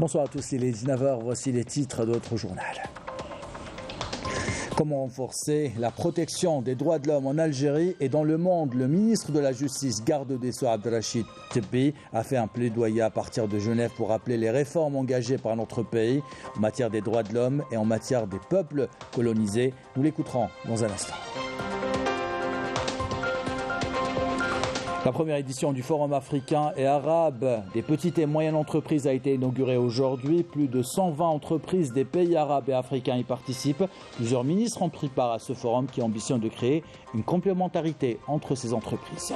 Bonsoir à tous, il est 19h, voici les titres de notre journal. Comment renforcer la protection des droits de l'homme en Algérie et dans le monde? Le ministre de la Justice, garde des Sceaux Abdelrachid Tebbi, a fait un plaidoyer à partir de Genève pour rappeler les réformes engagées par notre pays en matière des droits de l'homme et en matière des peuples colonisés. Nous l'écouterons dans un instant. La première édition du Forum africain et arabe des petites et moyennes entreprises a été inaugurée aujourd'hui. Plus de 120 entreprises des pays arabes et africains y participent. Plusieurs ministres ont pris part à ce forum qui ambitionne de créer une complémentarité entre ces entreprises.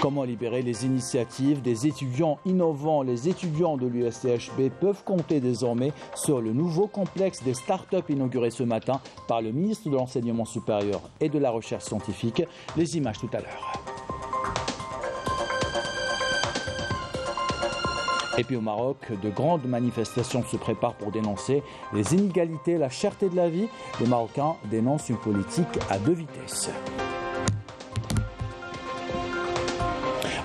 Comment libérer les initiatives des étudiants innovants? Les étudiants de l'USTHB peuvent compter désormais sur le nouveau complexe des start-up inauguré ce matin par le ministre de l'Enseignement supérieur et de la Recherche scientifique. Les images tout à l'heure. Et puis au Maroc, de grandes manifestations se préparent pour dénoncer les inégalités, la cherté de la vie. Les Marocains dénoncent une politique à deux vitesses.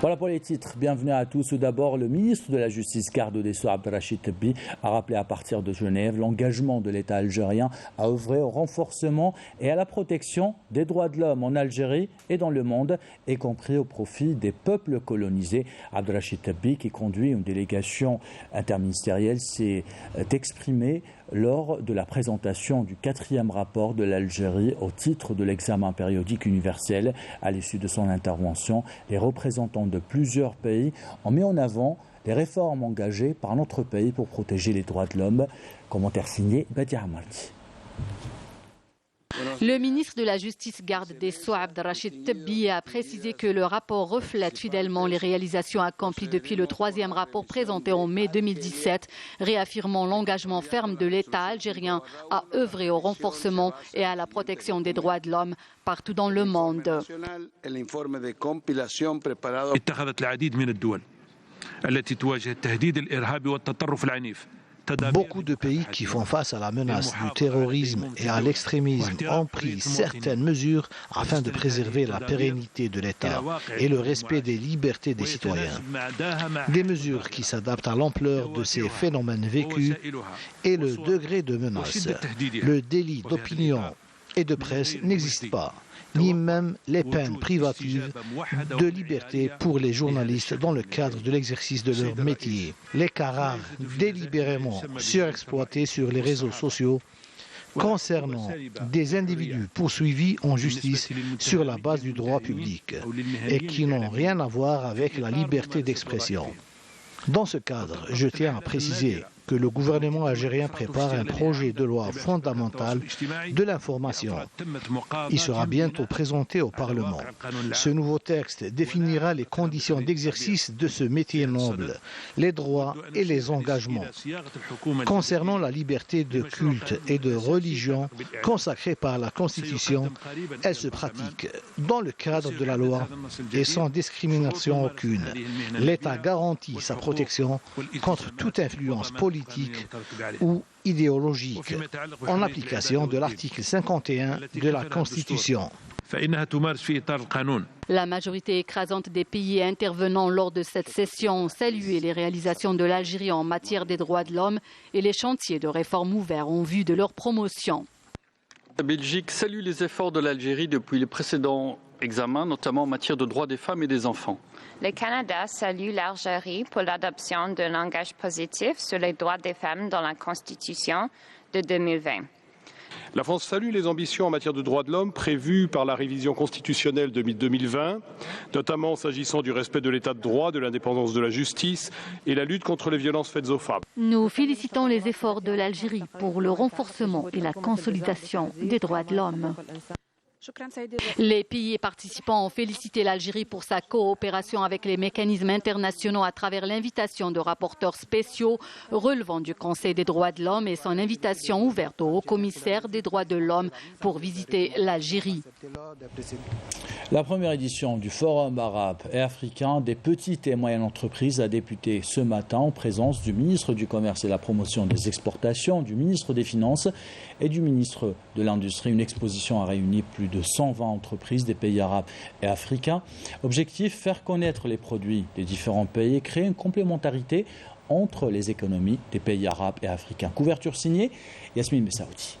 Voilà pour les titres. Bienvenue à tous. Tout d'abord, le ministre de la Justice, garde des Sceaux Abdelrachid Tebbi, a rappelé à partir de Genève l'engagement de l'État algérien à œuvrer au renforcement et à la protection des droits de l'homme en Algérie et dans le monde, y compris au profit des peuples colonisés. Abdelrachid Tebbi, qui conduit une délégation interministérielle, s'est exprimé lors de la présentation du 4e rapport de l'Algérie au titre de l'examen périodique universel. À l'issue de son intervention, les représentants de plusieurs pays ont mis en avant les réformes engagées par notre pays pour protéger les droits de l'homme. Commentaire signé Badia Amarti. Le ministre de la Justice, garde des Sceaux Abdelrachid Tebbi, a précisé que le rapport reflète fidèlement les réalisations accomplies depuis le 3e rapport présenté en mai 2017, réaffirmant l'engagement ferme de l'État algérien à œuvrer au renforcement et à la protection des droits de l'homme partout dans le monde. Beaucoup de pays qui font face à la menace du terrorisme et à l'extrémisme ont pris certaines mesures afin de préserver la pérennité de l'État et le respect des libertés des citoyens. Des mesures qui s'adaptent à l'ampleur de ces phénomènes vécus et le degré de menace. Le délit d'opinion et de presse n'existe pas, ni même les peines privatives de liberté pour les journalistes dans le cadre de l'exercice de leur métier. Les cas rares délibérément surexploités sur les réseaux sociaux concernant des individus poursuivis en justice sur la base du droit public et qui n'ont rien à voir avec la liberté d'expression. Dans ce cadre, je tiens à préciser que le gouvernement algérien prépare un projet de loi fondamentale de l'information. Il sera bientôt présenté au Parlement. Ce nouveau texte définira les conditions d'exercice de ce métier noble, les droits et les engagements. Concernant la liberté de culte et de religion consacrée par la Constitution, elle se pratique dans le cadre de la loi et sans discrimination aucune. L'État garantit sa protection contre toute influence politique ou idéologique, en application de l'article 51 de la Constitution. La majorité écrasante des pays intervenant lors de cette session ont salué les réalisations de l'Algérie en matière des droits de l'homme et les chantiers de réforme ouverts en vue de leur promotion. La Belgique salue les efforts de l'Algérie depuis les précédents examens, notamment en matière de droits des femmes et des enfants. Le Canada salue l'Algérie pour l'adoption d'un langage positif sur les droits des femmes dans la Constitution de 2020. La France salue les ambitions en matière de droits de l'homme prévues par la révision constitutionnelle de 2020, notamment s'agissant du respect de l'état de droit, de l'indépendance de la justice et la lutte contre les violences faites aux femmes. Nous félicitons les efforts de l'Algérie pour le renforcement et la consolidation des droits de l'homme. Les pays participants ont félicité l'Algérie pour sa coopération avec les mécanismes internationaux à travers l'invitation de rapporteurs spéciaux relevant du Conseil des droits de l'homme et son invitation ouverte au haut-commissaire des droits de l'homme pour visiter l'Algérie. La première édition du Forum arabe et africain des petites et moyennes entreprises a débuté ce matin en présence du ministre du Commerce et de la Promotion des Exportations, du ministre des Finances et du ministre de l'Industrie. Une exposition a réuni plus de de 120 entreprises des pays arabes et africains. Objectif, faire connaître les produits des différents pays et créer une complémentarité entre les économies des pays arabes et africains. Couverture signée Yasmine Messaoudi.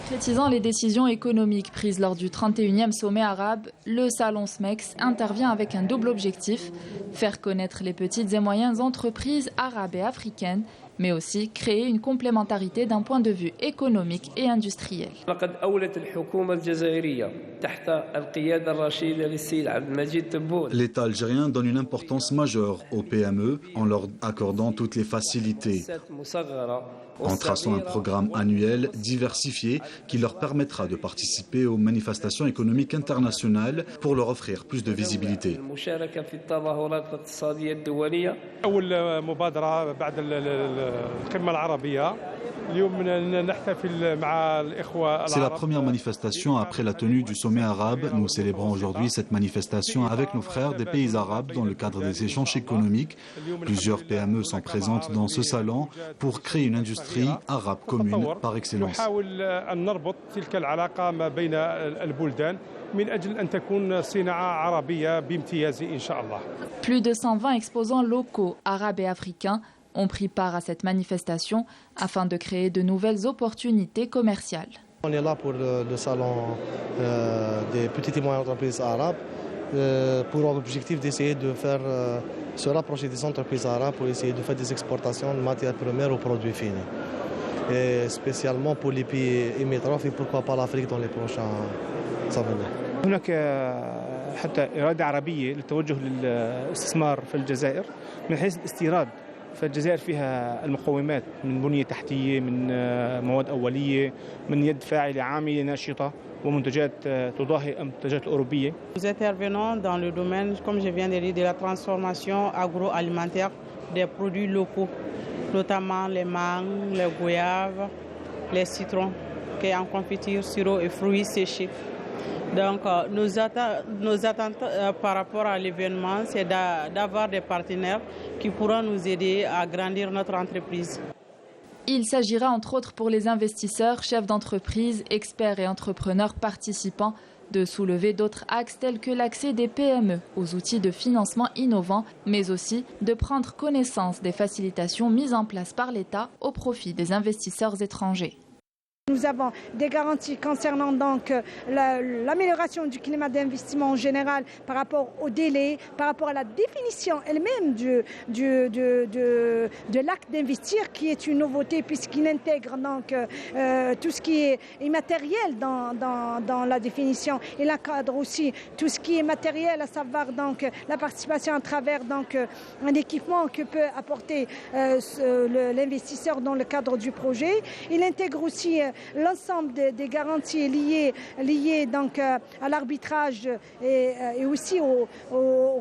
Précisant les décisions économiques prises lors du 31e sommet arabe, le salon SMEX intervient avec un double objectif, faire connaître les petites et moyennes entreprises arabes et africaines, mais aussi créer une complémentarité d'un point de vue économique et industriel. L'État algérien donne une importance majeure aux PME en leur accordant toutes les facilités, en traçant un programme annuel diversifié qui leur permettra de participer aux manifestations économiques internationales pour leur offrir plus de visibilité. C'est la première manifestation après la tenue du sommet arabe. Nous célébrons aujourd'hui cette manifestation avec nos frères des pays arabes dans le cadre des échanges économiques. Plusieurs PME sont présentes dans ce salon pour créer une industrie arabe commune par excellence. Plus de 120 exposants locaux, arabes et africains, ont pris part à cette manifestation afin de créer de nouvelles opportunités commerciales. On est là pour le salon des petites et moyennes entreprises arabes pour l'objectif d'essayer de faire se rapprocher des entreprises arabes pour essayer de faire des exportations de matières premières aux produits finis. Et spécialement pour les pays limitrophes et pourquoi pas l'Afrique dans les prochains avenirs. هناك حتى إرادة عربية للتوجه للاستثمار في الجزائر من حيث الاستيراد. فالجزائر فيها المقومات من بنية تحتية من مواد أولية من يد فاعلة عاملة ناشطة ومنتجات تضاهي المنتجات الأوروبية. Nous intervenons dans le domaine, comme je viens de dire, de la transformation agroalimentaire des produits locaux, notamment les mangues, les goyaves, les citrons, qui est en confiture, sirop et fruits séchés. Donc nos attentes par rapport à l'événement, c'est d'avoir des partenaires qui pourront nous aider à grandir notre entreprise. Il s'agira entre autres pour les investisseurs, chefs d'entreprise, experts et entrepreneurs participants de soulever d'autres axes tels que l'accès des PME aux outils de financement innovants, mais aussi de prendre connaissance des facilitations mises en place par l'État au profit des investisseurs étrangers. Nous avons des garanties concernant donc l'amélioration du climat d'investissement en général par rapport au délai, par rapport à la définition elle-même de l'acte d'investir qui est une nouveauté puisqu'il intègre donc tout ce qui est immatériel dans la définition. Il encadre aussi tout ce qui est matériel, à savoir donc la participation à travers donc un équipement que peut apporter l'investisseur dans le cadre du projet. Il intègre aussi l'ensemble des garanties liées donc à l'arbitrage et aussi au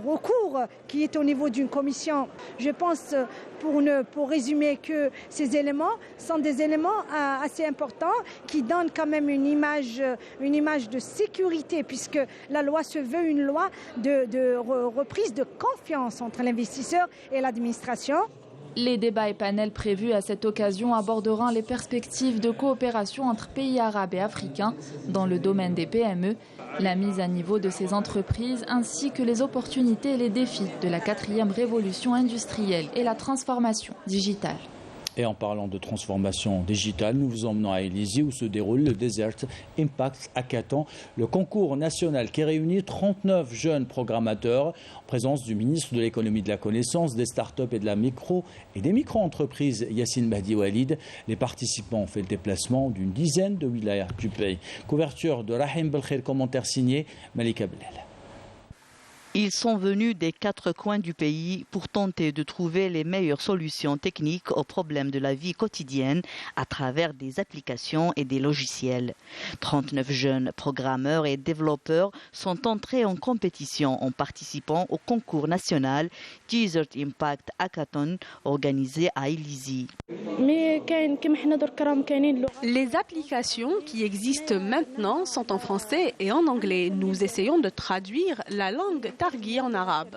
recours qui est au niveau d'une commission. Je pense, pour résumer, que ces éléments sont des éléments assez importants qui donnent quand même une image de sécurité puisque la loi se veut une loi de reprise de confiance entre l'investisseur et l'administration. Les débats et panels prévus à cette occasion aborderont les perspectives de coopération entre pays arabes et africains dans le domaine des PME, la mise à niveau de ces entreprises ainsi que les opportunités et les défis de la 4e révolution industrielle et la transformation digitale. Et en parlant de transformation digitale, nous vous emmenons à Élysée où se déroule le Desert Impact Hackathon, le concours national qui réunit 39 jeunes programmateurs en présence du ministre de l'économie de la connaissance, des startups et de la micro et des micro-entreprises Yassine Mahdi Walid. Les participants ont fait le déplacement d'une dizaine de wilayas du pays. Couverture de Rahim Belkhir, commentaire signé Malika Belal. Ils sont venus des 4 coins du pays pour tenter de trouver les meilleures solutions techniques aux problèmes de la vie quotidienne à travers des applications et des logiciels. 39 jeunes programmeurs et développeurs sont entrés en compétition en participant au concours national Desert Impact Hackathon organisé à Élysée. Les applications qui existent maintenant sont en français et en anglais. Nous essayons de traduire la langue targhi en arabe.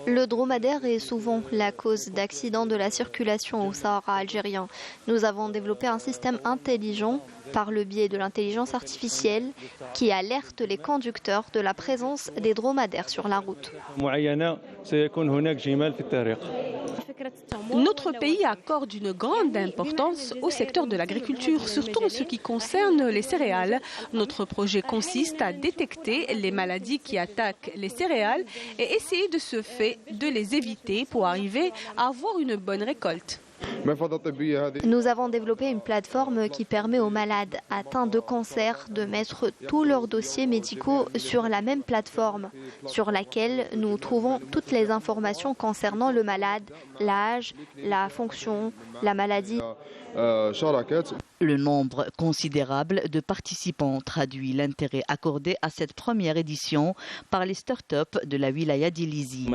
Le dromadaire est souvent la cause d'accidents de la circulation au Sahara algérien. Nous avons développé un système intelligent par le biais de l'intelligence artificielle qui alerte les conducteurs de la présence des dromadaires sur la route. Notre pays accorde une grande importance au secteur de l'agriculture, surtout en ce qui concerne les céréales. Notre projet consiste à détecter les maladies qui attaquent les céréales et essayer de ce fait de les éviter pour arriver à avoir une bonne récolte. Nous avons développé une plateforme qui permet aux malades atteints de cancer de mettre tous leurs dossiers médicaux sur la même plateforme, sur laquelle nous trouvons toutes les informations concernant le malade, l'âge, la fonction, la maladie. Le nombre considérable de participants traduit l'intérêt accordé à cette première édition par les start-up de la wilaya d'Ilizi.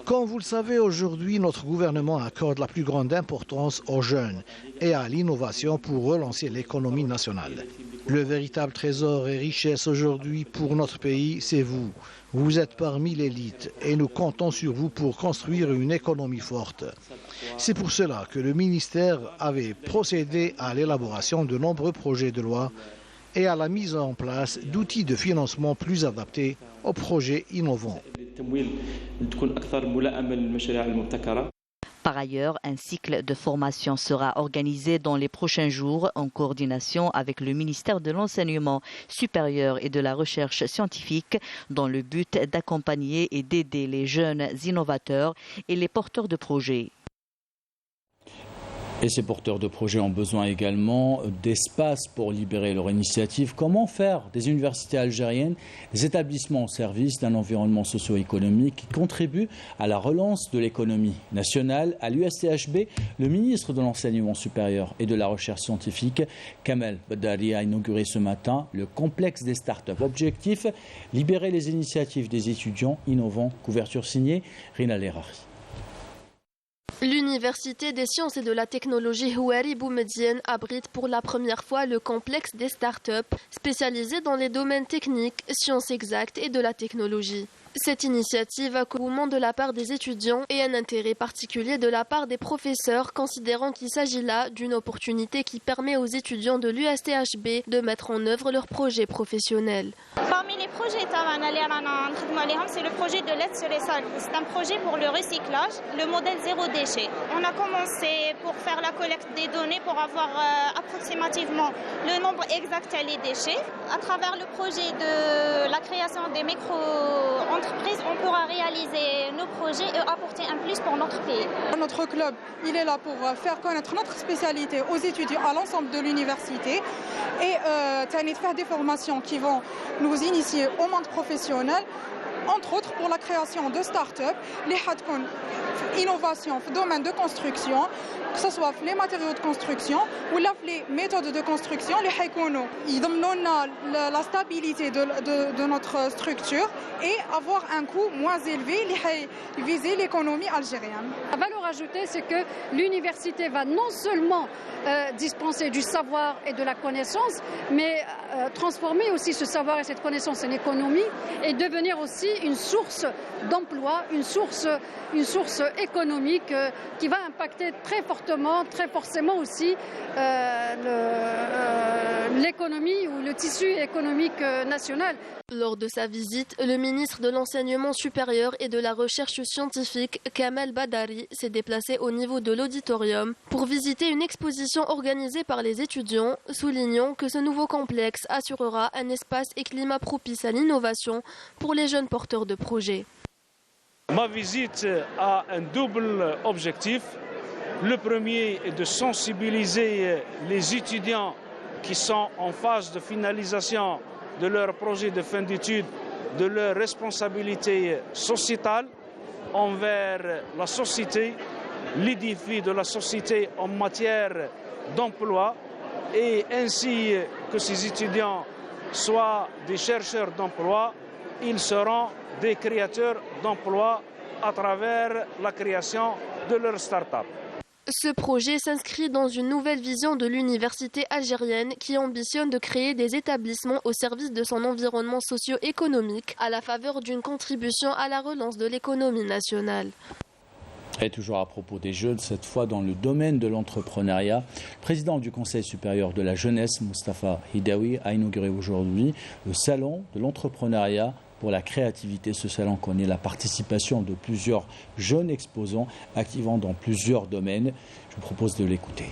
Comme vous le savez, aujourd'hui, notre gouvernement accorde la plus grande importance aux jeunes et à l'innovation pour relancer l'économie nationale. Le véritable trésor et richesse aujourd'hui pour notre pays, c'est vous. Vous êtes parmi l'élite et nous comptons sur vous pour construire une économie forte. C'est pour cela que le ministère avait procédé à l'élaboration de nombreux projets de loi et à la mise en place d'outils de financement plus adaptés aux projets innovants. Par ailleurs, un cycle de formation sera organisé dans les prochains jours en coordination avec le ministère de l'Enseignement supérieur et de la Recherche scientifique dans le but d'accompagner et d'aider les jeunes innovateurs et les porteurs de projets. Et ces porteurs de projets ont besoin également d'espace pour libérer leur initiative. Comment faire des universités algériennes des établissements au service d'un environnement socio-économique qui contribue à la relance de l'économie nationale? À l'USTHB, le ministre de l'Enseignement supérieur et de la Recherche scientifique, Kamel Badari, a inauguré ce matin le complexe des startups. Objectif, libérer les initiatives des étudiants innovants. Couverture signée Rina Lerari. L'Université des sciences et de la technologie Houari Boumediene abrite pour la première fois le complexe des startups spécialisés dans les domaines techniques, sciences exactes et de la technologie. Cette initiative a engouement de la part des étudiants et un intérêt particulier de la part des professeurs, considérant qu'il s'agit là d'une opportunité qui permet aux étudiants de l'USTHB de mettre en œuvre leurs projets professionnels. Parmi les projets, c'est le projet de l'aide sur les sols. C'est un projet pour le recyclage, le modèle zéro déchet. On a commencé pour faire la collecte des données pour avoir approximativement le nombre exact des déchets. À travers le projet de la création des micro-entreprises, on pourra réaliser nos projets et apporter un plus pour notre pays. Notre club, il est là pour faire connaître notre spécialité aux étudiants à l'ensemble de l'université et faire des formations qui vont nous initier au monde professionnel, entre autres pour la création de start-up, les innovation dans le domaine de construction, que ce soit les matériaux de construction ou les méthodes de construction, ils donnent la stabilité de notre structure et avoir un coût moins élevé, viser l'économie algérienne. La valeur ajoutée, c'est que l'université va non seulement dispenser du savoir et de la connaissance, mais transformer aussi ce savoir et cette connaissance en économie et devenir aussi une source d'emploi, une source économique qui va impacter très forcément aussi l'économie ou le tissu économique national. Lors de sa visite, le ministre de l'Enseignement supérieur et de la Recherche scientifique, Kamel Badari, s'est déplacé au niveau de l'auditorium pour visiter une exposition organisée par les étudiants, soulignant que ce nouveau complexe assurera un espace et climat propice à l'innovation pour les jeunes porteurs de projets. Ma visite a un double objectif. Le premier est de sensibiliser les étudiants qui sont en phase de finalisation de leur projet de fin d'études, de leur responsabilité sociétale envers la société, les défis de la société en matière d'emploi, et ainsi que ces étudiants soient des chercheurs d'emploi, ils seront des créateurs d'emplois à travers la création de leur start-up. Ce projet s'inscrit dans une nouvelle vision de l'université algérienne qui ambitionne de créer des établissements au service de son environnement socio-économique à la faveur d'une contribution à la relance de l'économie nationale. Et toujours à propos des jeunes, cette fois dans le domaine de l'entrepreneuriat, le président du Conseil supérieur de la jeunesse, Moustapha Hidaoui, a inauguré aujourd'hui le salon de l'entrepreneuriat pour la créativité. Ce salon connaît la participation de plusieurs jeunes exposants activant dans plusieurs domaines. Je vous propose de l'écouter.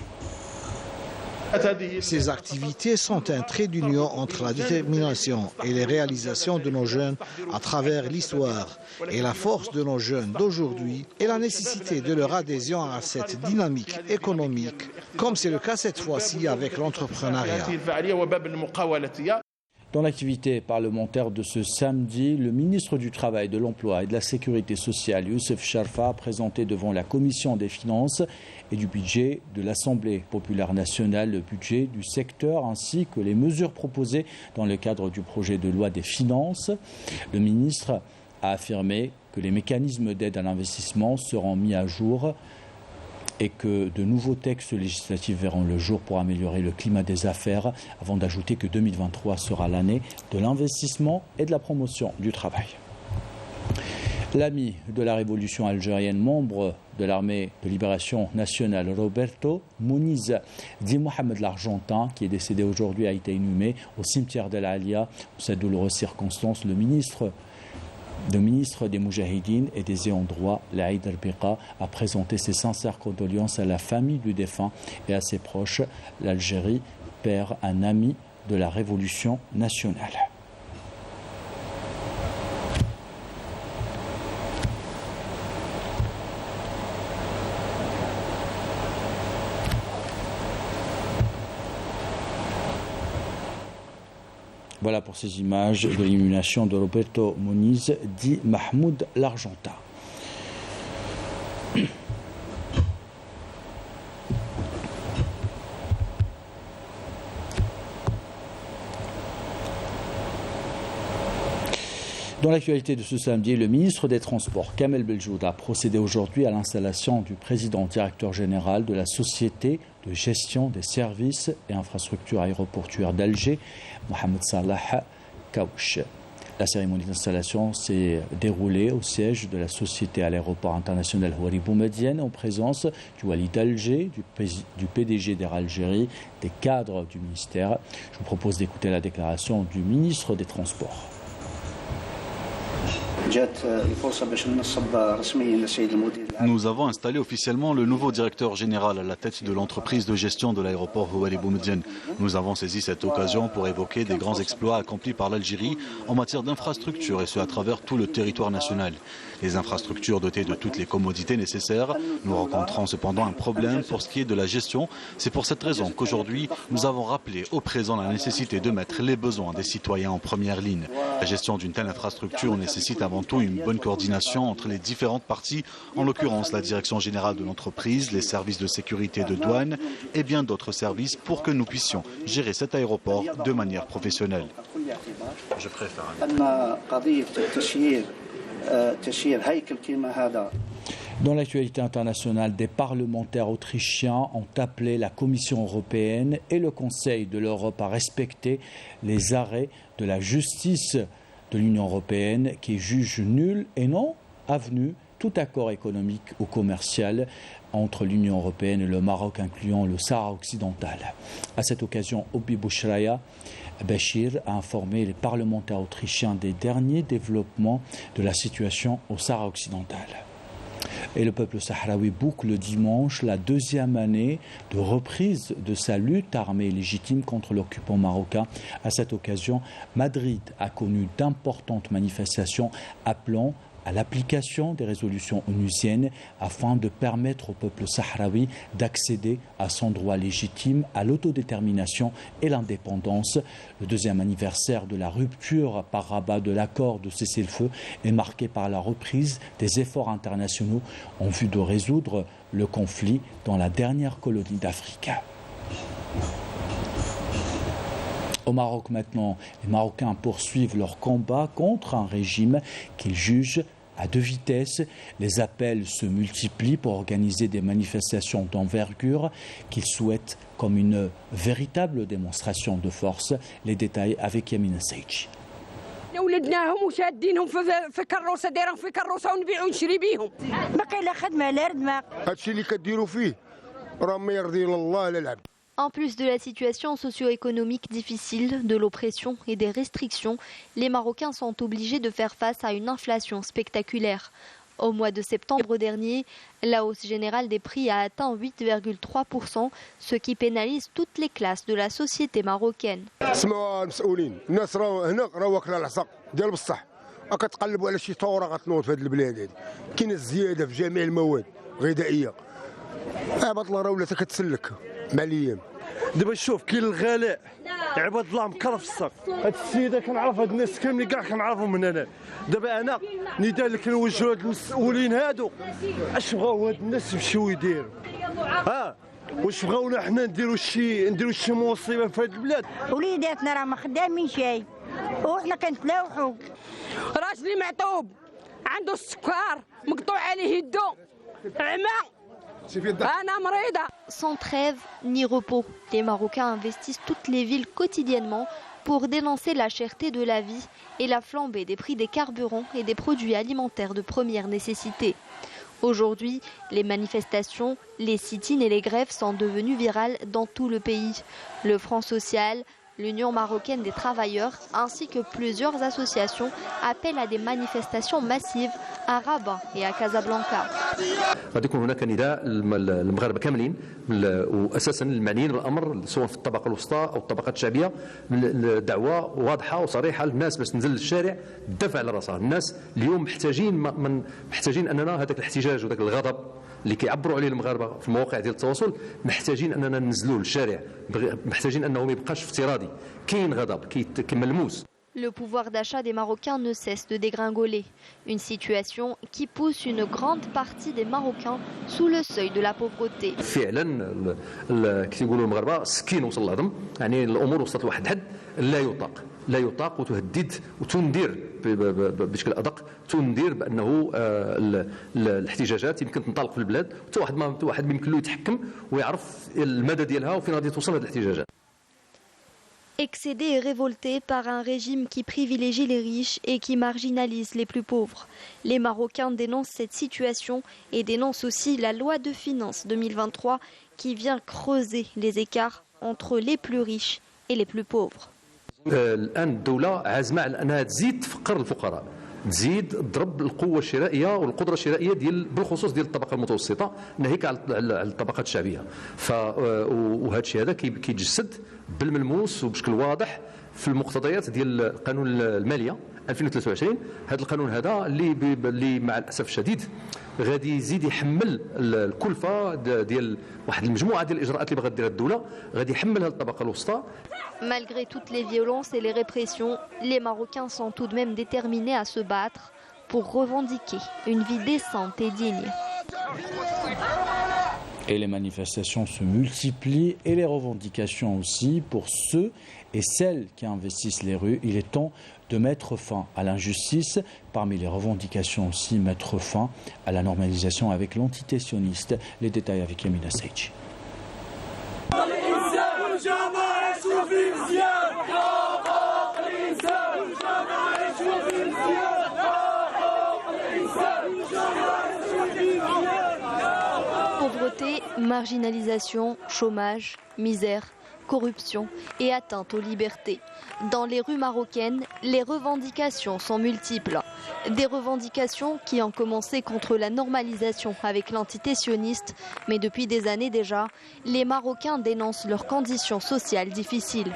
Ces activités sont un trait d'union entre la détermination et les réalisations de nos jeunes à travers l'histoire et la force de nos jeunes d'aujourd'hui et la nécessité de leur adhésion à cette dynamique économique, comme c'est le cas cette fois-ci avec l'entrepreneuriat. Dans l'activité parlementaire de ce samedi, le ministre du Travail, de l'Emploi et de la Sécurité sociale, Youssef Sharfa, a présenté devant la Commission des finances et du budget de l'Assemblée populaire nationale le budget du secteur ainsi que les mesures proposées dans le cadre du projet de loi des finances. Le ministre a affirmé que les mécanismes d'aide à l'investissement seront mis à jour et que de nouveaux textes législatifs verront le jour pour améliorer le climat des affaires, avant d'ajouter que 2023 sera l'année de l'investissement et de la promotion du travail. L'ami de la révolution algérienne, membre de l'armée de libération nationale, Roberto Muniz Di Mohamed l'Argentin, qui est décédé aujourd'hui, a été inhumé au cimetière d'El Alia. Pour cette douloureuse circonstance, le ministre des Moudjahidines et des ayants droit, l'Aïd al-Biqa, a présenté ses sincères condoléances à la famille du défunt et à ses proches. L'Algérie perd un ami de la révolution nationale. Voilà pour ces images de l'illumination de Roberto Muniz Di Mahmoud l'Argentin. Dans l'actualité de ce samedi, le ministre des Transports, Kamel Beljoud, a procédé aujourd'hui à l'installation du président directeur général de la Société de gestion des services et infrastructures aéroportuaires d'Alger, Mohamed Salah Kaouch. La cérémonie d'installation s'est déroulée au siège de la société à l'aéroport international Houari Boumediene en présence du Wali d'Alger, du PDG d'Air Algérie, des cadres du ministère. Je vous propose d'écouter la déclaration du ministre des Transports. Nous avons installé officiellement le nouveau directeur général à la tête de l'entreprise de gestion de l'aéroport Houari Boumediene. Nous avons saisi cette occasion pour évoquer des grands exploits accomplis par l'Algérie en matière d'infrastructures et ce à travers tout le territoire national. Les infrastructures dotées de toutes les commodités nécessaires. Nous rencontrons cependant un problème pour ce qui est de la gestion. C'est pour cette raison qu'aujourd'hui, nous avons rappelé au présent la nécessité de mettre les besoins des citoyens en première ligne. La gestion d'une telle infrastructure nécessite avant tout une bonne coordination entre les différentes parties, en l'occurrence la direction générale de l'entreprise, les services de sécurité de douane et bien d'autres services pour que nous puissions gérer cet aéroport de manière professionnelle. Je préfère. Dans l'actualité internationale, des parlementaires autrichiens ont appelé la Commission européenne et le Conseil de l'Europe à respecter les arrêts de la justice de l'Union européenne qui juge nul et non avenu tout accord économique ou commercial entre l'Union européenne et le Maroc, incluant le Sahara occidental. À cette occasion, Obi Bouchraya Bachir a informé les parlementaires autrichiens des derniers développements de la situation au Sahara occidental. Et le peuple sahraoui boucle dimanche la deuxième année de reprise de sa lutte armée et légitime contre l'occupant marocain. À cette occasion, Madrid a connu d'importantes manifestations appelant à l'application des résolutions onusiennes afin de permettre au peuple sahraoui d'accéder à son droit légitime à l'autodétermination et l'indépendance. Le deuxième anniversaire de la rupture par Rabat de l'accord de cessez-le-feu est marqué par la reprise des efforts internationaux en vue de résoudre le conflit dans la dernière colonie d'Afrique. Au Maroc maintenant, les Marocains poursuivent leur combat contre un régime qu'ils jugent à deux vitesses. Les appels se multiplient pour organiser des manifestations d'envergure qu'ils souhaitent comme une véritable démonstration de force. Les détails avec Yamina Seichi. ولدناهم وشادينهم في كروسه دايرهم في كروسه ونبيعوا ونشري بيهم ما كاين لا خدمه لا ردمه هادشي اللي كديروا فيه راه ما يرضي الله لا العبد. En plus de la situation socio-économique difficile, de l'oppression et des restrictions, les Marocains sont obligés de faire face à une inflation spectaculaire. Au mois de septembre dernier, la hausse générale des prix a atteint 8,3%, ce qui pénalise toutes les classes de la société marocaine. كتقلبوا على شي ثوره غتنوض في هذه البلاد هذه كاين الزياده في جميع المواد الغذائيه عباد الله راه ولات كتسلك مع الايام دابا شوف كاين الغلاء عباد الله مكرف في الساق هاد السيده كنعرف هاد الناس كاملين كاع كنعرفهم من هنا دابا انا نداء اللي كنوجهوا هاد المسؤولين هادو اش بغاو هاد الناس يمشيو يديروا واش بغاونا حنا نديروا شي مصيبه في هاد البلاد وليداتنا راه ما خدامين شي وحنا كنتلاوحوا راجلي معطوب عنده السكر مقطوع عليه يدو عمى انا مريضه. Sans trêve ni repos, les Marocains investissent toutes les villes quotidiennement pour dénoncer la cherté de la vie et la flambée des prix des carburants et des produits alimentaires de première nécessité. Aujourd'hui, les manifestations, les sit-ins et les grèves sont devenues virales dans tout le pays. Le Front social, l'Union marocaine des travailleurs ainsi que plusieurs associations appellent à des manifestations massives à Rabat et à Casablanca. غادي يكون هناك نداء المغاربه كاملين واساسا المعنيين بالامر سواء في الطبقه الوسطى او الطبقات الشعبيه دعوه واضحه وصريحه للناس باش تنزل للشارع تدافع على راسها. الناس اليوم محتاجين اننا هذاك الاحتجاج وذاك الغضب اللي كيعبروا عليه المغاربه في المواقع ديال التواصل محتاجين اننا ننزلوه للشارع محتاجين انه ما يبقاش افتراضي كاين غضب كاين ملموس. Le pouvoir d'achat des Marocains ne cesse de dégringoler, une situation qui pousse une grande partie des Marocains sous le seuil de la pauvreté. فعلا كي يقولوا المغاربه سكين وصل لهم يعني الامور وصلت لواحد الحد لا يطاق وتهدد وتنذر بشكل ادق تنذر بانه الاحتجاجات يمكن تنطلق في البلاد حتى واحد ما يمكن له يتحكم ويعرف المدى ديالها وفين غادي توصل هذه الاحتجاجات. Excédés et révoltés par un régime qui privilégie les riches et qui marginalise les plus pauvres. Les Marocains dénoncent cette situation et dénoncent aussi la loi de finances 2023 qui vient creuser les écarts entre les plus riches et les plus pauvres. الآن الدولة عازمة على أنها تزيد تفقر الفقراء تزيد تضرب القوة الشرائية والقدرة الشرائية بالخصوص ديال الطبقة المتوسطة ناهيك على الطبقات الشعبية. وهذا الشيء هذا كيتجسد بالملموس وبشكل واضح في المقتضيات ديال القانون المالية 2023. هذا القانون هذا اللي مع الأسف الشديد غادي يزيد يحمل الكلفة ديال واحد المجموعة ديال الإجراءات اللي باغا ديرها الدولة غادي يحملها الطبقة الوسطى. Malgré toutes les violences et les répressions, les Marocains sont tout de même déterminés à se battre pour revendiquer une vie décente et digne. Et les manifestations se multiplient et les revendications aussi pour ceux et celles qui investissent les rues. Il est temps de mettre fin à l'injustice. Parmi les revendications aussi, mettre fin à la normalisation avec l'entité sioniste. Les détails avec Yamina Seichi. Pauvreté, marginalisation, chômage, misère, corruption et atteinte aux libertés. Dans les rues marocaines, les revendications sont multiples. Des revendications qui ont commencé contre la normalisation avec l'entité sioniste, mais depuis des années déjà, les Marocains dénoncent leurs conditions sociales difficiles.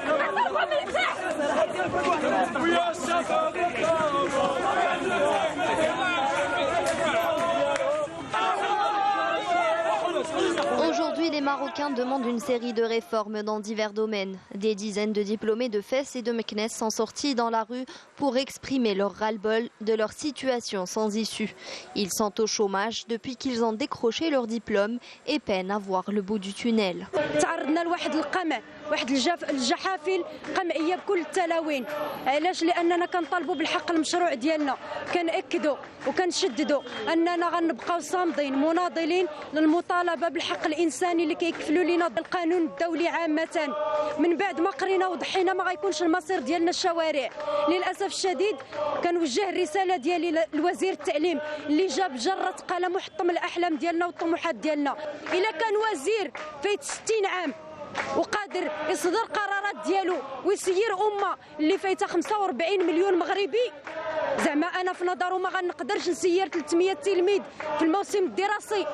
Aujourd'hui, les Marocains demandent une série de réformes dans divers domaines. Des dizaines de diplômés de Fès et de Meknès sont sortis dans la rue pour exprimer leur ras-le-bol de leur situation sans issue. Ils sont au chômage depuis qu'ils ont décroché leur diplôme et peinent à voir le bout du tunnel. واحد الجحافل قمعيه بكل التلاوين. علاش؟ لاننا كنطالبوا بالحق المشروع ديالنا، كنأكدوا وكنشددوا اننا غنبقاو صامدين مناضلين للمطالبه بالحق الانساني اللي كيكفلوا لنا القانون الدولي عامه. من بعد ما قرينا وضحينا ما غيكونش المصير ديالنا الشوارع. للاسف الشديد كنوجه الرساله ديالي لوزير التعليم اللي جاب جره قلم وحطم الاحلام ديالنا والطموحات ديالنا. الا كان وزير فايت 60 عام وقادر يصدر قرارات ديالو ويسير امه اللي فايتها 45 مليون مغربي، زعما انا في نظره ما غنقدرش نسير 300 تلميذ في الموسم الدراسي.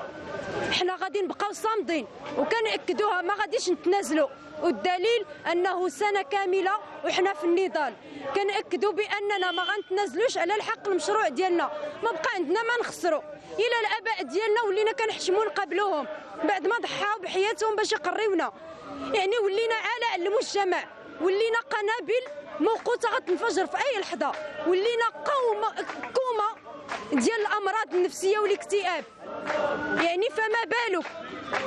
حنا غادي نبقاو صامدين وكنأكدوها، ما غاديش نتنازلوا، والدليل انه سنه كامله وحنا في النضال. كنأكدوا باننا ما غنتنازلوش على الحق المشروع ديالنا، ما بقى عندنا ما نخسروا. الى الاباء ديالنا ولينا كنحشموا نقابلوهم بعد ما ضحاو بحياتهم باش يقريونا، يعني ولينا علاء المجتمع، ولينا قنابل موقوته غتنفجر في اي لحظه، ولينا كومه ديال الامراض النفسيه والاكتئاب. يعني فما بالك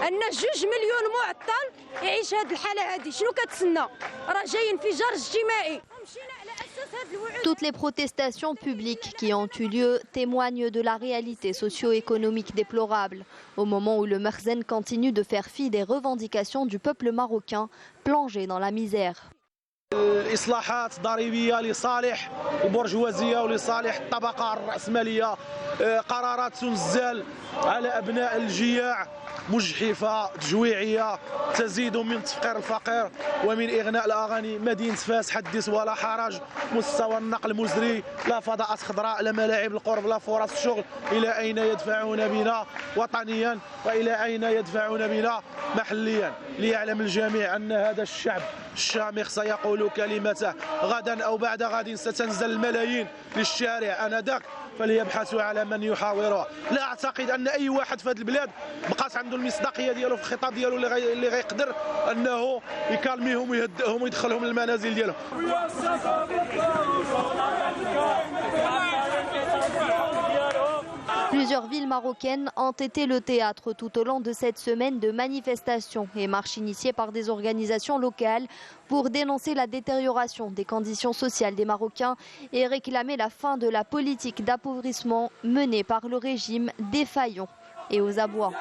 ان 2 مليون معطل يعيش هذه الحاله هذه، شنو كتسنى؟ راه جاي انفجار اجتماعي. Toutes les protestations publiques qui ont eu lieu témoignent de la réalité socio-économique déplorable, au moment où le Mekhzen continue de faire fi des revendications du peuple marocain plongé dans la misère. الإصلاحات ضريبية لصالح البرجوازية ولصالح الطبقة الرأسمالية، قرارات تنزل على أبناء الجياع مجحفة تجويعية تزيد من تفقير الفقير ومن إغناء الأغاني. مدينة فاس حدث ولا حرج، مستوى النقل مزري، لا فضاءات خضراء، لا ملاعب القرب، لا فرص الشغل. إلى أين يدفعون بنا وطنيا وإلى أين يدفعون بنا محليا؟ ليعلم الجميع أن هذا الشعب الشامخ سيقول كلمته. غدا أو بعد غد ستنزل الملايين للشارع، آنذاك فليبحثوا على من يحاورها. لا أعتقد أن أي واحد في هذه البلاد بقات عنده المصداقية ديالو في الخطاب ديالو اللي غيقدر أنه يكالميهم ويهدئهم ويدخلهم للمنازل ديالهم. Plusieurs villes marocaines ont été le théâtre tout au long de cette semaine de manifestations et marches initiées par des organisations locales pour dénoncer la détérioration des conditions sociales des Marocains et réclamer la fin de la politique d'appauvrissement menée par le régime défaillant et aux abois.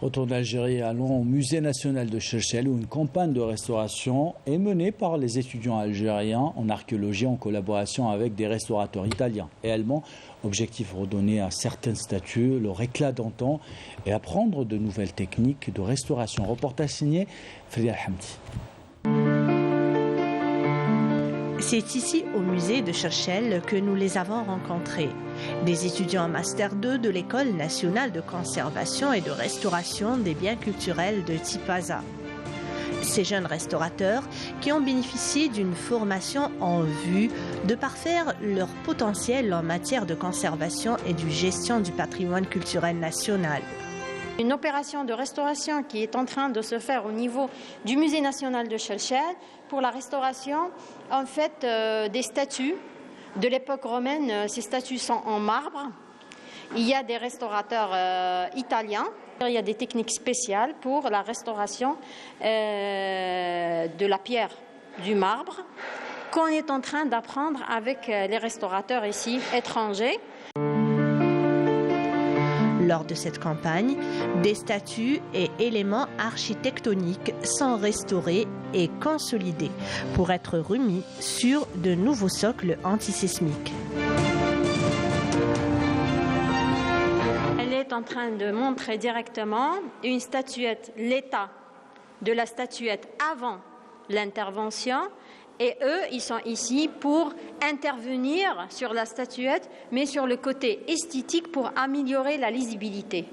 Retour d'Algérie, allons au musée national de Cherchell où une campagne de restauration est menée par les étudiants algériens en archéologie en collaboration avec des restaurateurs italiens et allemands. Objectif redonner à certaines statues leur éclat d'antan et apprendre de nouvelles techniques de restauration. Reportage signé Frida Hamdi. C'est ici, au musée de Cherchell, que nous les avons rencontrés. Des étudiants en Master 2 de l'École nationale de conservation et de restauration des biens culturels de Tipaza. Ces jeunes restaurateurs qui ont bénéficié d'une formation en vue de parfaire leur potentiel en matière de conservation et de gestion du patrimoine culturel national. Une opération de restauration qui est en train de se faire au niveau du musée national de Cherchell pour la restauration en fait des statues de l'époque romaine. Ces statues sont en marbre. Il y a des restaurateurs italiens. Il y a des techniques spéciales pour la restauration de la pierre, du marbre, qu'on est en train d'apprendre avec les restaurateurs ici étrangers. Lors de cette campagne, des statues et éléments architectoniques sont restaurés et consolidés pour être remis sur de nouveaux socles antisismiques. Elle est en train de montrer directement une statuette, l'état de la statuette avant l'intervention. Et eux, ils sont ici pour intervenir sur la statuette, mais sur le côté esthétique pour améliorer la lisibilité.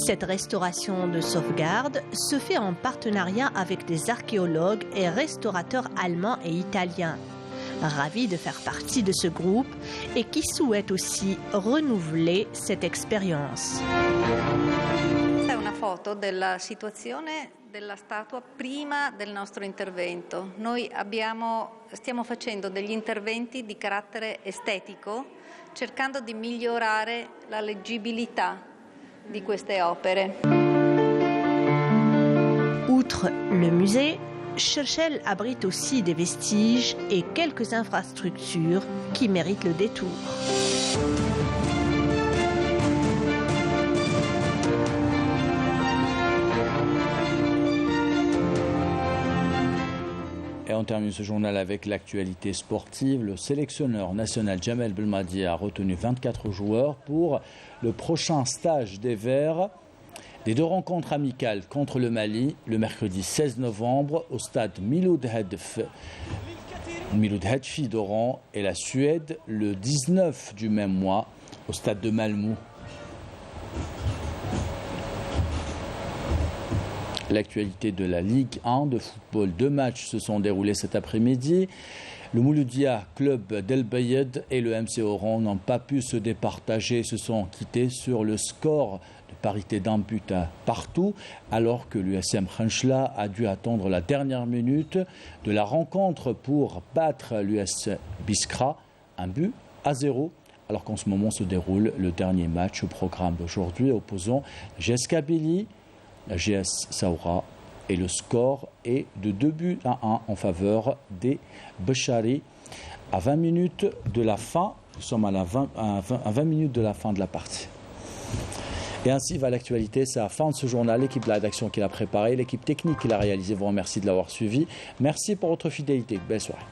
Cette restauration de sauvegarde se fait en partenariat avec des archéologues et restaurateurs allemands et italiens. Ravis de faire partie de ce groupe et qui souhaitent aussi renouveler cette expérience. della statua prima del nostro intervento. Noi stiamo facendo degli interventi di carattere estetico, cercando di migliorare la leggibilità di queste opere. Outre le musée, Churchill abrite aussi des vestiges et quelques infrastructures qui méritent le détour. Et on termine ce journal avec l'actualité sportive. Le sélectionneur national Jamel Belmadi a retenu 24 joueurs pour le prochain stage des Verts des 2 rencontres amicales contre le Mali le mercredi 16 novembre au stade Miloud Hadfi d'Oran et la Suède le 19 du même mois au stade de Malmö. L'actualité de la Ligue 1 de football, 2 matchs se sont déroulés cet après-midi. Le Mouloudia Club d'El Bayed et le MC Oran n'ont pas pu se départager, se sont quittés sur le score de parité d'un but à partout, alors que l'USM Khenchla a dû attendre la dernière minute de la rencontre pour battre l'US Biskra, 1-0, alors qu'en ce moment se déroule le dernier match au programme d'aujourd'hui opposant GS Kabylie, la GS Saoura, et le score est de 2-1 en faveur des Bechari à 20 minutes de la fin. Nous sommes à 20 minutes de la fin de la partie. Et ainsi va l'actualité. C'est la fin de ce journal. L'équipe de la rédaction qui l'a préparé, l'équipe technique qui l'a réalisé vous remercie de l'avoir suivi. Merci pour votre fidélité. Belle soirée.